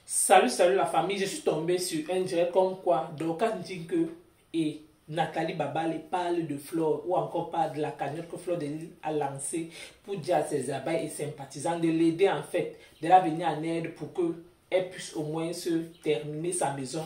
Salut la famille, je suis tombée sur un direct comme quoi Dorcas dit que et Nathalie Babale parle de Flore ou encore parle de la cagnotte que Flore de Lille a lancée pour dire à ses abeilles et sympathisants de l'aider en fait, de la venir en aide pour qu'elle puisse au moins se terminer sa maison.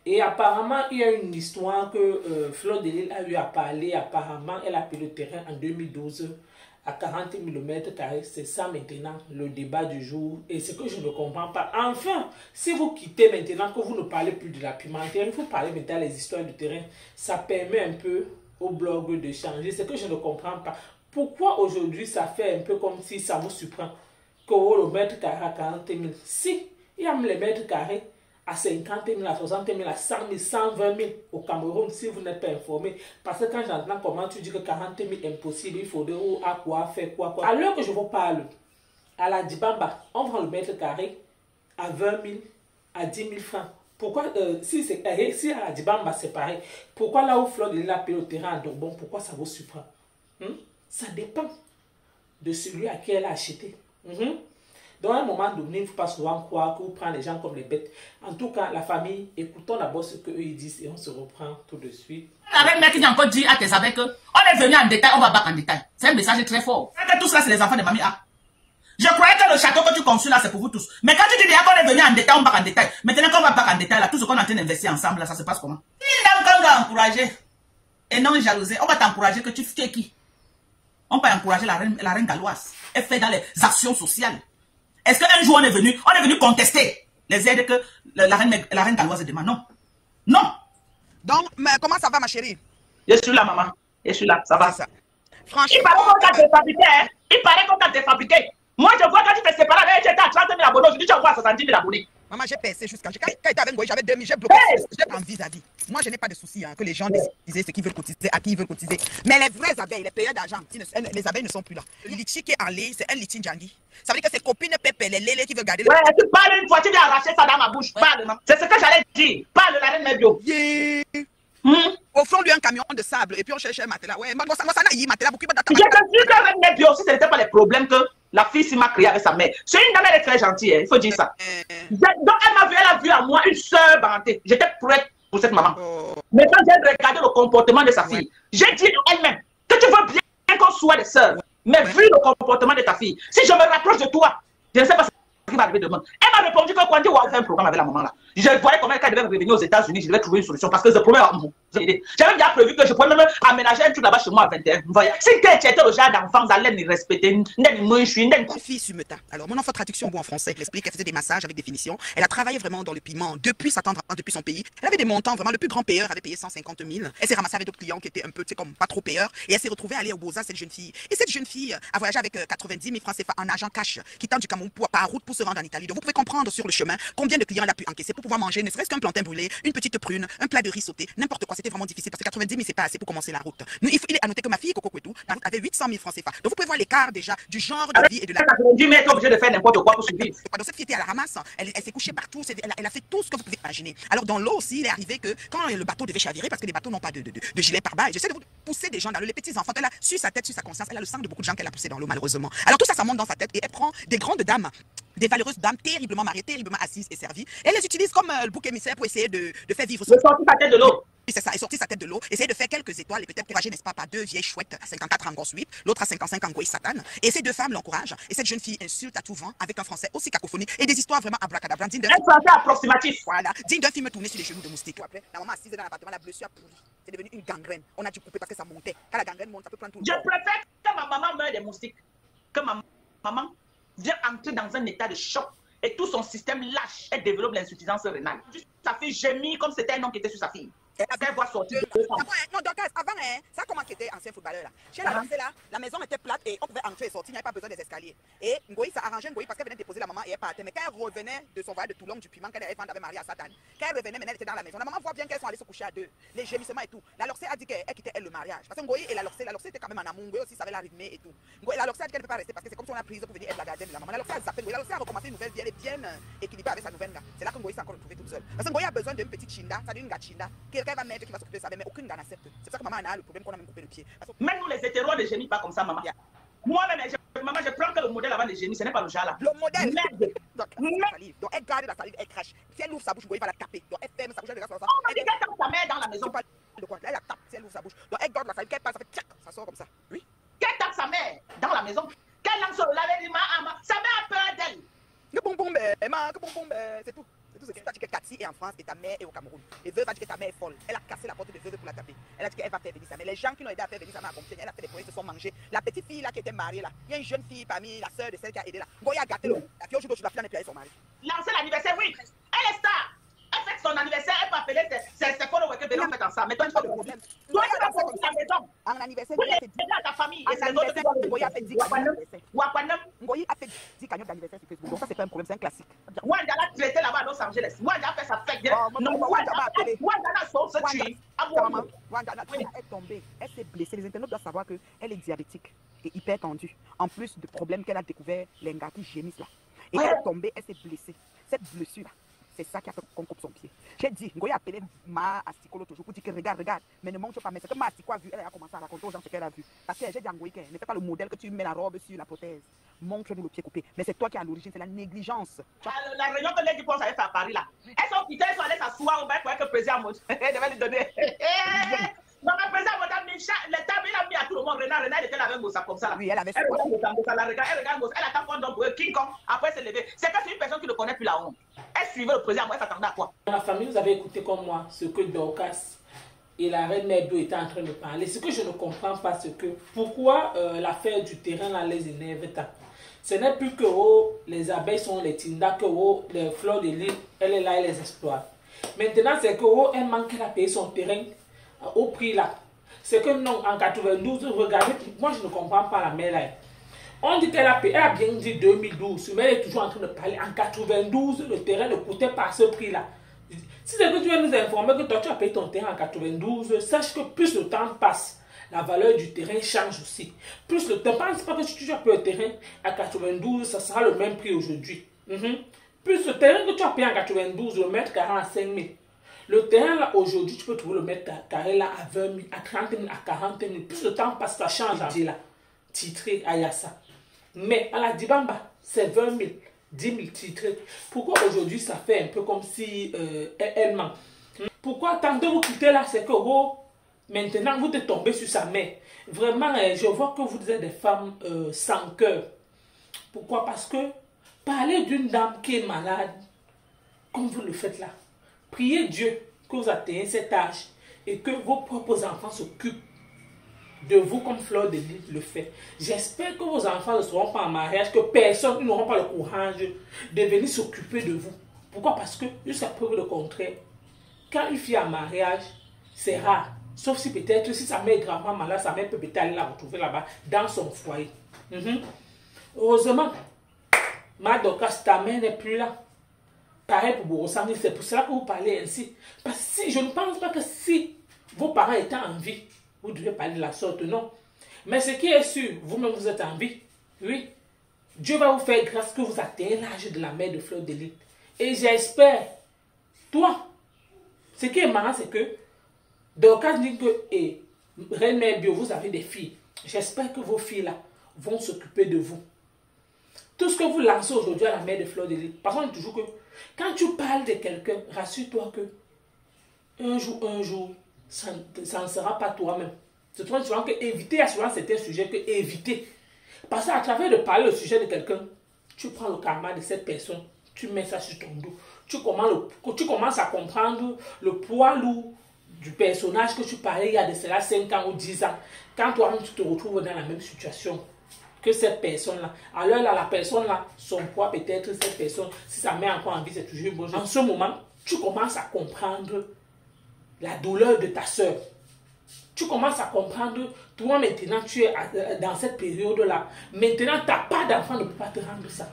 Et apparemment, il y a une histoire que Flore de Lille a eu à parler. Apparemment, elle a pris le terrain en 2012 à 40 km². C'est ça maintenant le débat du jour. Et ce que je ne comprends pas. Enfin, si vous quittez maintenant, que vous ne parlez plus de la pimentière, il faut parler maintenant des histoires du terrain. Ça permet un peu au blog de changer. Ce que je ne comprends pas. Pourquoi aujourd'hui ça fait un peu comme si ça vous surprend que le mètre carré à 40 000. Si, il y a les mètres carrés à 50 000, à 60 000, à 100 000, 120 000 au Cameroun, si vous n'êtes pas informé. Parce que quand j'entends comment tu dis que 40 000 est impossible, il faudrait ou à quoi faire quoi. À l'heure que je vous parle, à la Dibamba, on vend le mètre carré à 20 000, à 10 000 francs. Pourquoi, si à la Dibamba c'est pareil, pourquoi là où Flore de Lille a payé au terrain à Dorbon, pourquoi ça vous surprend? Ça dépend de celui à qui elle a acheté. Dans un moment donné, il ne faut pas souvent croire qu'on prend les gens comme les bêtes. En tout cas, la famille, écoutons d'abord ce qu'eux ils disent et on se reprend tout de suite. Avec mec qui a encore dit à tes abeilles que on est venu en détail, on va battre en détail. C'est un message très fort. Que tout cela, c'est les enfants de mamie A. Je croyais que le château que tu construis là, c'est pour vous tous. Mais quand tu dis déjà qu'on est venu en détail, on bat en détail. Maintenant qu'on va battre en détail, là, tout ce qu'on est en train d'investir ensemble, là, ça se passe comment? Une dame qu'on doit encourager et non jalouser, on va t'encourager que tu fais qui? On peut encourager la reine galloise. Elle fait dans les actions sociales. Est-ce qu'un jour on est venu contester les aides que la reine galloise demande? Non. Non. Donc, mais comment ça va, ma chérie? Je suis là, maman. Je suis là, ça va. Ça. Franchement. Il paraît qu'on t'a défabriqué, hein? Il paraît qu'on t'a défabriqué. Moi, je vois quand tu t'es séparé avec elle, tu étais à 30 000 abonnés. Aujourd'hui, tu envoies à 70 000 abonnés. Maman, j'ai percé jusqu'à... Quand j'étais avec Ngoï, j'avais 2000, j'ai bloqué. J'ai envie vis-à-vis. Moi, je n'ai pas de souci que les gens disent ce qu'ils veulent cotiser, à qui ils veulent cotiser. Mais les vraies abeilles, les payeurs d'argent, les abeilles ne sont plus là. Le litchi qui est en ligne, c'est un litchi Djangui. Ça veut dire que ses copines pépé, les lélés qui veulent garder... Ouais, tu parles une fois, tu viens arracher ça dans ma bouche. Parle, maman. C'est ce que j'allais dire. Parle, la reine Mebio. Yeah. Offrons-lui un camion de sable et puis on cherche un matelas. Ouais, moi, ça n'a pas matelas. Je te dis que la reine Mebio, si ce n'était pas les problèmes que la fille s'y m'a créé avec sa mère. C'est une dame, elle est très gentille, hein, il faut dire ça. Donc elle a vu à moi une sœur parenté. J'étais prête pour cette maman. Mais quand j'ai regardé le comportement de sa fille, j'ai dit elle-même que tu veux bien qu'on soit des sœurs. Mais vu le comportement de ta fille, si je me rapproche de toi, je ne sais pas ce qui va arriver demain. Elle m'a répondu que quand on a fait un programme avec la maman là, je voyais comment elle devait revenir aux États-Unis, je devais trouver une solution parce que ce problème, j'avais bien prévu que je pouvais même aménager un truc là-bas chez moi à 21. Si tu étais le genre d'enfant, vous allez me respecter. Une fille Sumeta. Alors, mon enfant traduction bon en français, elle explique qu'elle faisait des massages avec définition. Elle a travaillé vraiment dans le piment depuis sa tendre, depuis son pays. Elle avait des montants vraiment. Le plus grand payeur avait payé 150 000. Elle s'est ramassée avec d'autres clients qui étaient un peu, tu sais, comme pas trop payeurs. Et elle s'est retrouvée à aller au Beaux-Arts, cette jeune fille. Et cette jeune fille a voyagé avec 90 000 francs CFA en argent cash, quittant du Cameroun par route pour se rendre en Italie. Donc, vous pouvez comprendre sur le chemin combien de clients elle a pu encaisser pour pouvoir manger, ne serait-ce qu'un plantain brûlé, une petite prune, un plat de riz sauté, n'importe quoi. C'était vraiment difficile parce que 90 000, c'est pas assez pour commencer la route. Il est à noter que ma fille, Coco Kwetou, la route avait 800 000 francs CFA. Donc, vous pouvez voir l'écart déjà du genre de vie et de la... 90 000, obligé de faire n'importe quoi pour survivre. Donc, cette fille était à la ramasse, elle s'est couchée partout, elle a fait tout ce que vous pouvez imaginer. Alors, dans l'eau aussi, il est arrivé que quand le bateau devait chavirer, parce que les bateaux n'ont pas de gilet pare-balles, j'essaie de vous pousser des gens dans l'eau, les petits enfants, elle a su sa tête, sur sa conscience, elle a le sang de beaucoup de gens qu'elle a poussé dans l'eau, malheureusement. Alors, tout ça, ça monte dans sa tête et elle prend des grandes dames, des valeureuses dames terriblement mariées, terriblement assises et servies. Elle les utilise comme le bouc émissaire pour essayer de faire vivre son... sortir sa tête de l'eau. C'est ça, elle sortit sa tête de l'eau, essayer de faire quelques étoiles et peut-être encourager, n'est-ce pas, par deux vieilles chouettes à 54 ans gosse 8, l'autre à 55 ans gosse Satan. Et ces deux femmes l'encouragent. Et cette jeune fille insulte à tout vent avec un français aussi cacophonique et des histoires vraiment abracadabra. Un français approximatif. Voilà, digne d'un film tourné sur les genoux de moustique. La maman assise dans l'appartement, la blessure a pourri. C'est devenu une gangrène. On a dû couper parce que ça montait. Quand la gangrène monte, ça peut prendre tout le temps. Je préfère que ma maman meure des moustiques, que ma maman vienne entrer dans un état de choc et tout son système lâche et développe l'insuffisance rénale. Sa fille gémit comme c'était un homme qui était sur sa fille. Elle voit sortir de non, donc avant, ça comment était ancien footballeur là. Chez la lancée là, la maison était plate et on pouvait entrer et sortir, il n'y avait pas besoin des escaliers. Et Ngoï, ça arrangeait Ngoï parce qu'elle venait déposer la maman et elle partait. Mais quand elle revenait de son voyage de Toulon, du piment, qu'elle avait marié à Satan, quand elle revenait, maintenant elle était dans la maison. La maman voit bien qu'elles sont allées se coucher à deux. Les gémissements et tout. La Lorcée a dit qu'elle quittait elle le mariage. Parce que Ngoï et la Lorcée était quand même en amour. Ngoï aussi savait la rythmer et tout. La Lorcée a dit qu'elle ne peut pas rester parce que c'est comme si on a prise pour venir être la gardienne de la maman. La Lorcée a zappé Ngoï. La Lorcée a recommencé une nouvelle vie, elle est bien équilibrée avec sa nouvelle là. C'est là que Ngoï s'est encore retrouvée toute seule. Parce que Ngoï a besoin d'une petite chinda, ça dit une gachinda, quelqu'un va mettre qui va s'occuper de ça, mais aucune gars n'accepte. C'est ça que maman a le problème qu'on a même coupé le pied. Même nous les hétéros ne gémissent pas comme ça, maman. Moi-même, maman, je prends que le modèle avant de génie, ce n'est pas le genre là. Le modèle. Merde. Donc, la salive. Donc, elle garde la salive, elle crache. Si elle ouvre sa bouche, il va la taper. Donc, elle ferme sa bouche, elle regarde ça. On m'a dit qu'elle tape sa mère dans la maison. Tu parles de quoi? Là, elle la tape. Si elle ouvre sa bouche. Donc, elle garde la salive, qu'elle passe, ça fait tchac, ça sort comme ça. Oui. Qu'elle tape sa mère dans la maison. Qu'elle lance le laver, sa mère a peur d'elle. Que bonbon, c'est tout. C'est tout. Tu as dit que Cathy est en France et ta mère est au Cameroun. Et Veuve a dit que ta mère est folle. Elle a cassé la porte de Veuve pour la taper. Elle a dit qu'elle va faire venir sa mère. Les gens qui l'ont aidé à faire venir sa mère à Compiègne, elle a fait des projets, se sont mangés. La petite fille là qui était mariée là, il y a une jeune fille parmi la sœur de celle qui a aidé là. Goya a gâté le. La fille aujourd'hui, la fille a nettoyé son mari. Lancer l'anniversaire, oui. Elle est star. Elle fait son anniversaire, elle peut appeler ses followers que Bélan fait en ça. Mais toi, tu as le problème. Toi, tu vas sortir la maison. En anniversaire, Vous l'aider à ta famille. Et c'est l'autre qui Goya a fait 10 cagnottes d'anniversaire. Wakwanam. Goya a fait 10 cagnottes d'anniversaire sur Facebook. Donc ça, c'est pas un problème, c'est un classique. Wanda l'a traité là-bas à Los Angeles. Wanda a fait sa fête. Non, Wanda a sauce tué. Wanda est tombée. Elle s'est blessée. Les internautes doivent savoir qu'elle est diabétique et hyper tendue. En plus de problèmes qu'elle a découvert, les gars qui gémissent là. Et elle est tombée, elle s'est blessée. Cette blessure là, c'est ça qui a fait qu'on coupe son pied. J'ai dit, Ngoya a appelé Ma Astikolo toujours pour dire que regarde, mais ne montre pas. Mais c'est que Ma Astiko a vu, elle a commencé à raconter aux gens ce qu'elle a vu. Parce que j'ai dit à Ngoya, ne fais pas le modèle que tu mets la robe sur la prothèse. Montre-nous le pied coupé. Mais c'est toi qui es à l'origine, c'est la négligence. La réunion que les Dupont avaient fait à Paris là. Elles sont quittées, elles sont allées s'asseoir au bain pour que le président devait lui donner. Non, mais le président a mis le tables, il a mis à tout le monde. Renard était là avec Moussa comme ça. Là. Oui, elle avait elle regarde Moussa, elle attend pendant pour King Kong, après se lever. C'est que c'est une personne qui ne connaît plus la honte. Elle suivait le président, moi, elle s'attendait à quoi? Dans la famille, vous avez écouté comme moi ce que Dorcas et la reine Nebio étaient en train de parler. Ce que je ne comprends pas, c'est que pourquoi l'affaire du terrain là les énerve tant. Ce n'est plus que les abeilles sont les tindas, que les fleurs de l'île, elle est là, elle les exploite. Maintenant, c'est que elle manque à payer son terrain au prix là. C'est que non, en 92, regardez, moi je ne comprends pas la mère là. On dit qu'elle a payé, elle a bien dit 2012, mais elle est toujours en train de parler. En 92, le terrain ne coûtait pas ce prix-là. Si c'est que tu veux nous informer que toi tu as payé ton terrain en 92, sache que plus le temps passe, la valeur du terrain change aussi. Plus le temps, pense pas que si tu as payé le terrain en 92, ça sera le même prix aujourd'hui. Plus le terrain que tu as payé en 92, le mètre carré à 5 000. Le terrain là aujourd'hui, tu peux trouver le mètre carré là à 20 000, à 30 000, à 40 000. Plus le temps passe, ça change. Là, titré à Yassa. Mais à la Dibamba, c'est 20 000, 10 000 titrés. Pourquoi aujourd'hui ça fait un peu comme si elle manque? Pourquoi tant de vous quitter là, c'est que maintenant vous êtes tombé sur sa mère. Vraiment, je vois que vous êtes des femmes sans cœur. Pourquoi? Parce que parler d'une dame qui est malade, comme vous le faites là, priez Dieu que vous atteignez cet âge et que vos propres enfants s'occupent de vous comme Fleur de Lys le fait. J'espère que vos enfants ne seront pas en mariage, que personne n'aura pas le courage de venir s'occuper de vous. Pourquoi? Parce que jusqu'à preuve le contraire, quand une fille est en mariage, c'est rare. Sauf si peut-être, si sa mère est gravement malade, sa mère peut peut-être aller la retrouver là-bas, dans son foyer. Heureusement, ma Dorcas, ta mère n'est plus là. Pareil pour Borosani, c'est pour cela que vous parlez ainsi. Parce que si, je ne pense pas que si vos parents étaient en vie, vous devez parler de la sorte, non. Mais ce qui est sûr, vous-même vous êtes en vie, oui. Dieu va vous faire grâce que vous atteignez l'âge de la mère de Fleur de Lys. Et j'espère, toi, ce qui est marrant, c'est que Dorcas dit que, et Reine Mère Bio, vous avez des filles. J'espère que vos filles-là vont s'occuper de vous. Tout ce que vous lancez aujourd'hui à la mère de Fleur de Lys, parce qu'on dit toujours que quand tu parles de quelqu'un, rassure-toi que un jour, ça ne sera pas toi-même. C'est toi souvent que éviter souvent certains sujets que éviter. Parce qu'à travers de parler le sujet de quelqu'un, tu prends le karma de cette personne, tu mets ça sur ton dos. Tu commences à comprendre le poids lourd du personnage que tu parlais il y a de cela 5 ans ou 10 ans. Quand toi-même tu te retrouves dans la même situation que cette personne-là. Alors là, la personne-là, son poids peut-être, cette personne, si ça met encore en vie, c'est toujours une bonne chose. En ce moment, tu commences à comprendre la douleur de ta soeur. Tu commences à comprendre, toi maintenant tu es dans cette période-là. Maintenant, ta part d'enfant ne peut pas te rendre ça.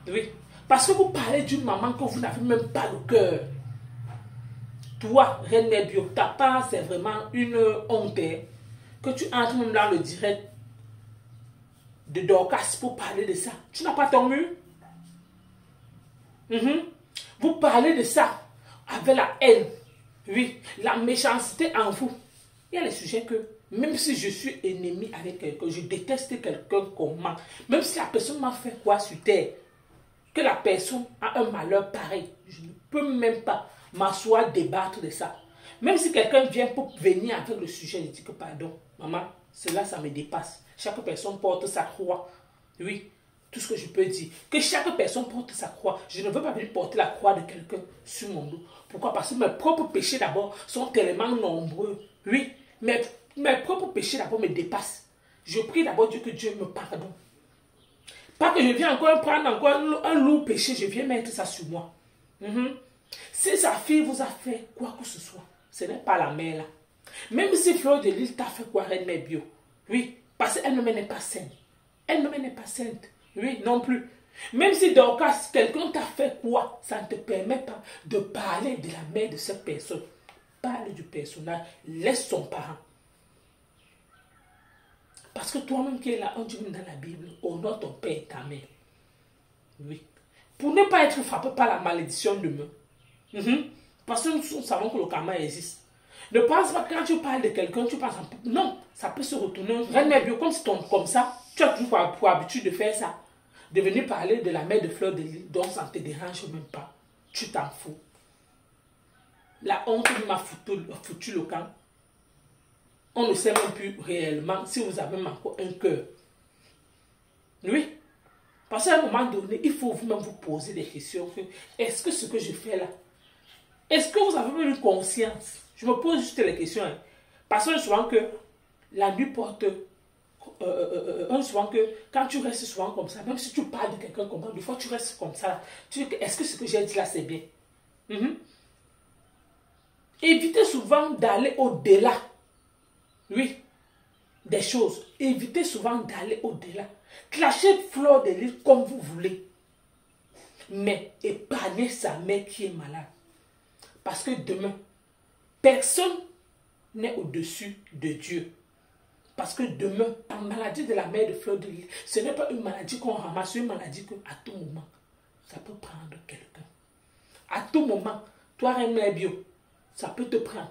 Oui. Parce que vous parlez d'une maman que vous n'avez même pas le cœur. Toi, Reine Mère Bio, ta part, c'est vraiment une honte que tu entres même dans le direct de Dorcas pour parler de ça. Tu n'as pas ton mur. Vous parlez de ça avec la haine. Oui, la méchanceté en vous. Il y a les sujets que Même si je suis ennemi avec quelqu'un, je déteste quelqu'un comment, même si la personne m'a fait quoi sur terre, que la personne a un malheur pareil, je ne peux même pas m'asseoir, débattre de ça. Même si quelqu'un vient pour venir avec le sujet, je dis que pardon, maman, cela, ça me dépasse. Chaque personne porte sa croix. Oui, tout ce que je peux dire. Que chaque personne porte sa croix. Je ne veux pas venir porter la croix de quelqu'un sur mon dos. Pourquoi? Parce que mes propres péchés d'abord sont tellement nombreux. Oui, mes propres péchés d'abord me dépassent. Je prie d'abord Dieu que Dieu me pardonne. Pas que je viens encore prendre encore un lourd péché, je viens mettre ça sur moi. Si sa fille vous a fait quoi que ce soit, ce n'est pas la mère là. Même si Fleur de Lys t'a fait quoi, Reine Mère Bio. Oui, parce qu'elle-même n'est pas sainte. Elle-même n'est pas sainte. Oui, non plus. Même si dans le cas, quelqu'un t'a fait quoi, ça ne te permet pas de parler de la mère de cette personne. Parle du personnage, laisse son parent. Parce que toi-même qui es là, on dit dans la Bible, honore ton père et ta mère. Oui. Pour ne pas être frappé par la malédiction demain. Parce que nous savons que le karma existe. Ne pense pas que quand tu parles de quelqu'un, tu penses... Non, ça peut se retourner. Reine Mère Bio, comme c'est comme ça, tu as toujours pour habitude de faire ça. De venir parler de la mère de Fleur de Lys, donc ça ne te dérange même pas. Tu t'en fous. La honte m'a foutu le camp. On ne sait même plus réellement si vous avez même encore un cœur. Oui. Parce qu'à un moment donné, il faut vous-même vous poser des questions. Est-ce que ce que je fais là, est-ce que vous avez même une conscience? Je me pose juste les questions. Parce que souvent que la nuit porte... souvent que quand tu restes souvent comme ça, même si tu parles de quelqu'un comme ça, des fois tu restes comme ça. Tu dis, est-ce que ce que j'ai dit là, c'est bien? Évitez souvent d'aller au-delà. Oui, des choses. Évitez souvent d'aller au-delà. Clashez Fleur de Lys comme vous voulez. Mais épargnez sa mère qui est malade. Parce que demain, personne n'est au-dessus de Dieu. Parce que demain, la maladie de la mère de Fleur de Lys, ce n'est pas une maladie qu'on ramasse, une maladie qu'à tout moment, ça peut prendre quelqu'un. À tout moment, toi, Reine Mère Bio, ça peut te prendre.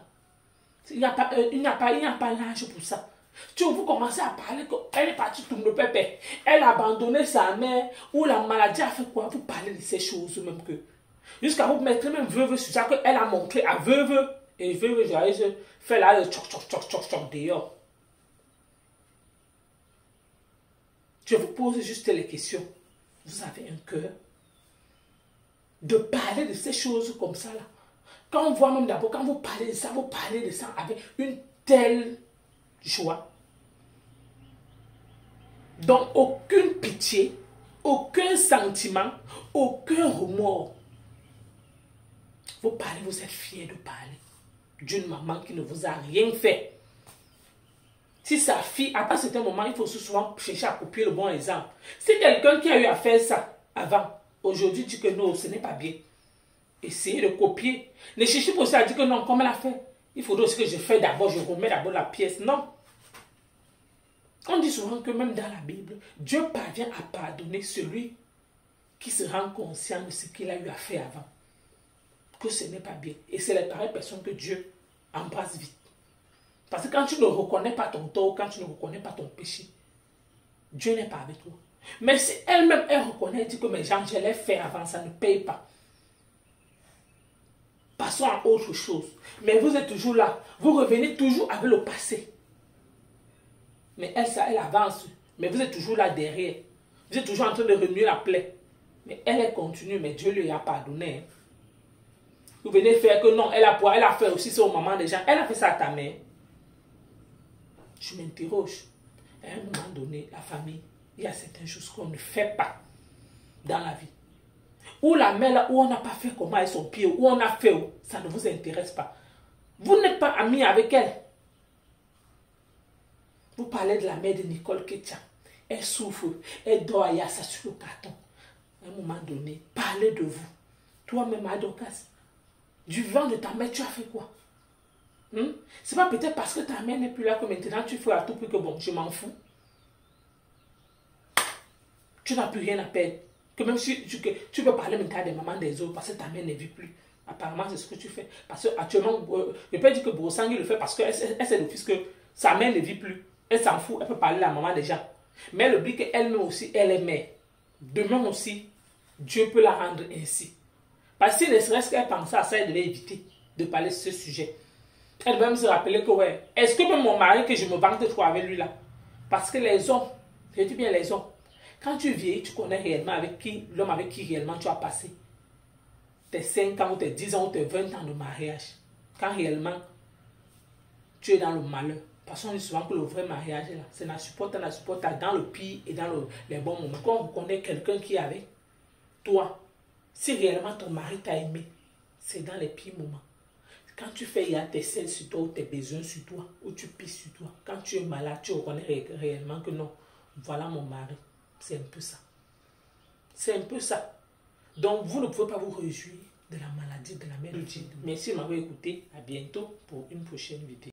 Il n'y a pas l'âge pour ça. Tu vous commencez à parler qu'elle est partie tout le pépé. Elle a abandonné sa mère ou la maladie a fait quoi? Vous parlez de ces choses même que. Jusqu'à vous mettre même veuve sur ça qu'elle a montré à veuve. Et veuve, je fais là le tchoc dehors. Je vous pose juste les questions. Vous avez un cœur de parler de ces choses comme ça là. Quand on voit même d'abord, quand vous parlez de ça avec une telle joie. Donc, aucune pitié, aucun sentiment, aucun remords. Vous parlez, vous êtes fiers de parler d'une maman qui ne vous a rien fait. Si sa fille, à un certain moment, il faut souvent chercher à copier le bon exemple. Si quelqu'un qui a eu à faire ça avant, aujourd'hui dit que non, ce n'est pas bien. Essayez de copier. Ne cherchez pas aussi à dire que non, comme elle a fait. Il faudrait aussi que je fais d'abord, je remets d'abord la pièce. Non. On dit souvent que même dans la Bible, Dieu parvient à pardonner celui qui se rend conscient de ce qu'il a eu à faire avant. Que ce n'est pas bien. Et c'est les pareilles personnes que Dieu embrasse vite. Parce que quand tu ne reconnais pas ton tort, quand tu ne reconnais pas ton péché, Dieu n'est pas avec toi. Mais si elle-même, elle reconnaît, elle dit que mes gens, je l'ai fait avant, ça ne paye pas. Passons à autre chose. Mais vous êtes toujours là. Vous revenez toujours avec le passé. Mais elle, ça, elle avance. Mais vous êtes toujours là derrière. Vous êtes toujours en train de remuer la plaie. Mais elle continue. Mais Dieu lui a pardonné. Vous venez faire que non, elle a fait aussi ça au moment des gens. Elle a fait ça à ta mère. Je m'interroge. À un moment donné, la famille, il y a certaines choses qu'on ne fait pas dans la vie. Ou la mère là, où on n'a pas fait comment avec son pied, où on a fait, ça ne vous intéresse pas. Vous n'êtes pas amis avec elle. Vous parlez de la mère de Nicole Ketia. Elle souffre, elle dort, il y a ça sur le carton. À un moment donné, parlez de vous. Toi-même, Adokas, du vent de ta mère, tu as fait quoi? C'est pas peut-être parce que ta mère n'est plus là que maintenant tu fais à tout prix que bon, je m'en fous. Tu n'as plus rien à perdre. Que même si tu peux parler maintenant des mamans des autres parce que ta mère ne vit plus. Apparemment, c'est ce que tu fais. Parce que actuellement, je peux dire que Brosangui le fait parce qu'elle sait d'office que Sa mère ne vit plus. Elle s'en fout, elle peut parler à la maman des gens. Mais elle oublie qu'elle-même aussi, elle est mère. Demain aussi, Dieu peut la rendre ainsi. Parce que ne serait-ce qu'elle pensait à ça, elle devait éviter de parler de ce sujet. Elle devait même se rappeler que, ouais, est-ce que même mon mari, que je me vante trop avec lui là? Parce que les hommes, je dis bien les hommes, quand tu vieillis, tu connais réellement avec qui, l'homme avec qui réellement tu as passé tes 5 ans ou tes 10 ans ou tes 20 ans de mariage. Quand réellement tu es dans le malheur. Parce qu'on dit souvent que le vrai mariage, là, c'est la supporte dans le pire et dans les bons moments. Quand on connaît quelqu'un qui est avec toi, si réellement ton mari t'a aimé, c'est dans les pires moments. Quand tu fais, il y a tes selles sur toi ou tes besoins sur toi, ou tu pisses sur toi. Quand tu es malade, tu reconnais réellement que non, voilà mon mari. C'est un peu ça. C'est un peu ça. Donc, vous ne pouvez pas vous réjouir de la maladie de la mère de Dieu. Merci de m'avoir écouté. À bientôt pour une prochaine vidéo.